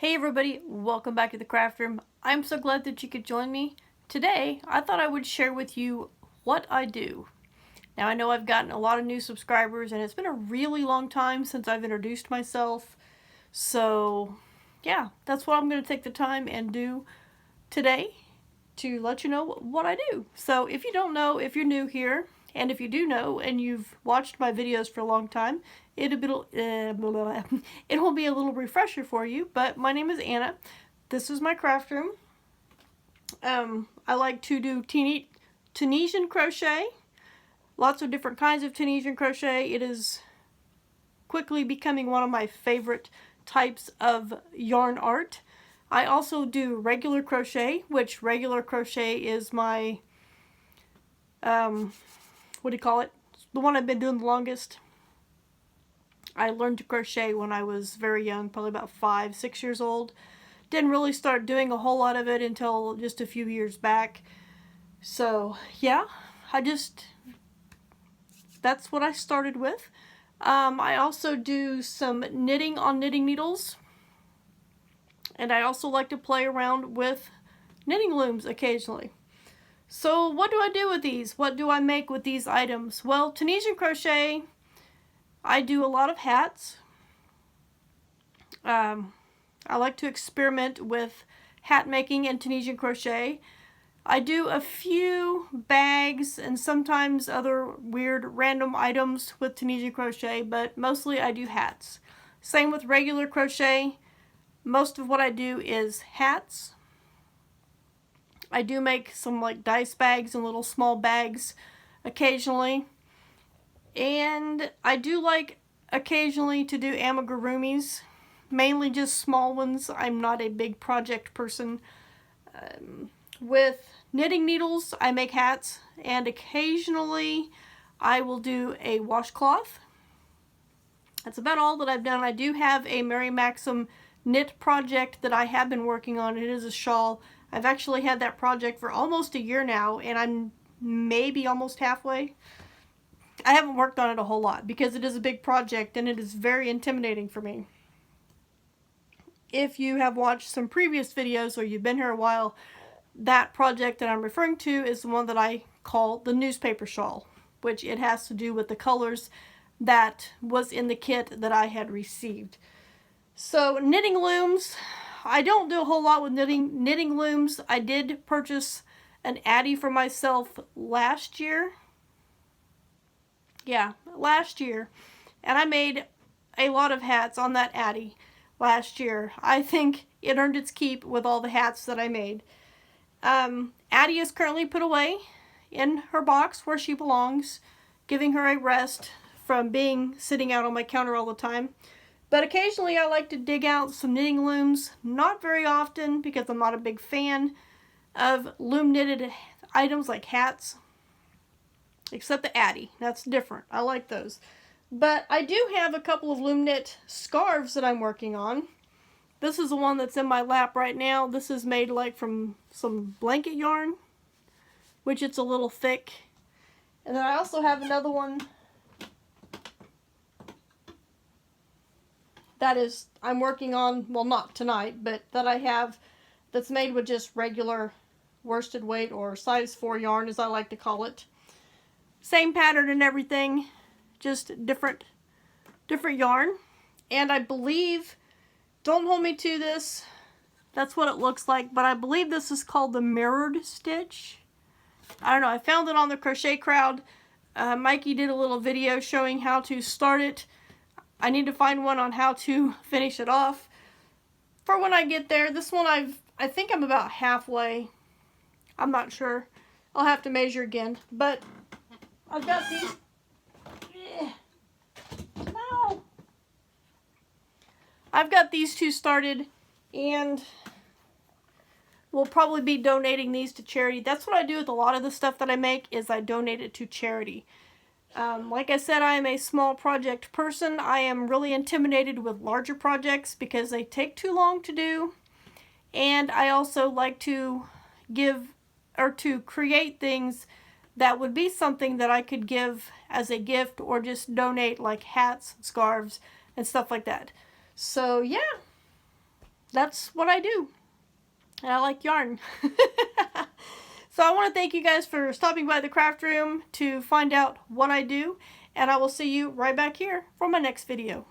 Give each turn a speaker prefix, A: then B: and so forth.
A: Hey everybody, welcome back to the craft room. I'm so glad that you could join me. Today, I thought I would share with you what I do. Now I know I've gotten a lot of new subscribers and it's been a really long time since I've introduced myself. So yeah, that's what I'm going to take the time and do today to let you know what I do. So if you don't know, if you're new here, and if you do know and you've watched my videos for a long time, it'll be a little refresher for you. But my name is Anna. This is my craft room. I like to do Tunisian crochet. Lots of different kinds of Tunisian crochet. It is quickly becoming one of my favorite types of yarn art. I also do regular crochet, which regular crochet is my, what do you call it? The one I've been doing the longest. I learned to crochet when I was very young, probably about 5, 6 years old. Didn't really start doing a whole lot of it until just a few years back. So yeah, that's what I started with. I also do some knitting on knitting needles. And I also like to play around with knitting looms occasionally. So what do I do with these? What do I make with these items? Well, Tunisian crochet, I do a lot of hats. I like to experiment with hat making and Tunisian crochet. I do a few bags and sometimes other weird random items with Tunisian crochet, but mostly I do hats. Same with regular crochet. Most of what I do is hats. I do make some like dice bags and little small bags occasionally. And I do like occasionally to do amigurumis, mainly just small ones. I'm not a big project person. With knitting needles, I make hats, and occasionally I will do a washcloth. That's about all that I've done. I do have a Mary Maxim knit project that I have been working on. It is a shawl. I've actually had that project for almost a year now, and I'm maybe almost halfway. I haven't worked on it a whole lot because it is a big project and it is very intimidating for me. If you have watched some previous videos or you've been here a while, that project that I'm referring to is the one that I call the newspaper shawl, which it has to do with the colors that was in the kit that I had received. So knitting looms, I don't do a whole lot with knitting looms. I did purchase an Addi for myself last year. Yeah, last year. And I made a lot of hats on that Addi last year. I think it earned its keep with all the hats that I made. Addi is currently put away in her box where she belongs, giving her a rest from sitting out on my counter all the time. But occasionally I like to dig out some knitting looms. Not very often because I'm not a big fan of loom knitted items like hats. Except the Addi. That's different. I like those. But I do have a couple of loom knit scarves that I'm working on. This is the one that's in my lap right now. This is made like from some blanket yarn, which it's a little thick. And then I also have another one that is I'm working on, well, not tonight, but that I have that's made with just regular worsted weight or size 4 yarn, as I like to call it. Same pattern and everything, just different yarn. And I believe, don't hold me to this, that's what it looks like, but I believe this is called the mirrored stitch. I don't know, I found it on the Crochet Crowd. Mikey did a little video showing how to start it. I need to find one on how to finish it off for when I get there. This one I think I'm about halfway. I'm not sure. I'll have to measure again, but I've got these. No. I've got these two started, and we'll probably be donating these to charity. That's what I do with a lot of the stuff that I make, is I donate it to charity. Like I said, I am a small project person. I am really intimidated with larger projects because they take too long to do. And I also like to create things that would be something that I could give as a gift or just donate, like hats, scarves, and stuff like that. So yeah, that's what I do. And I like yarn. So I want to thank you guys for stopping by the craft room to find out what I do. And I will see you right back here for my next video.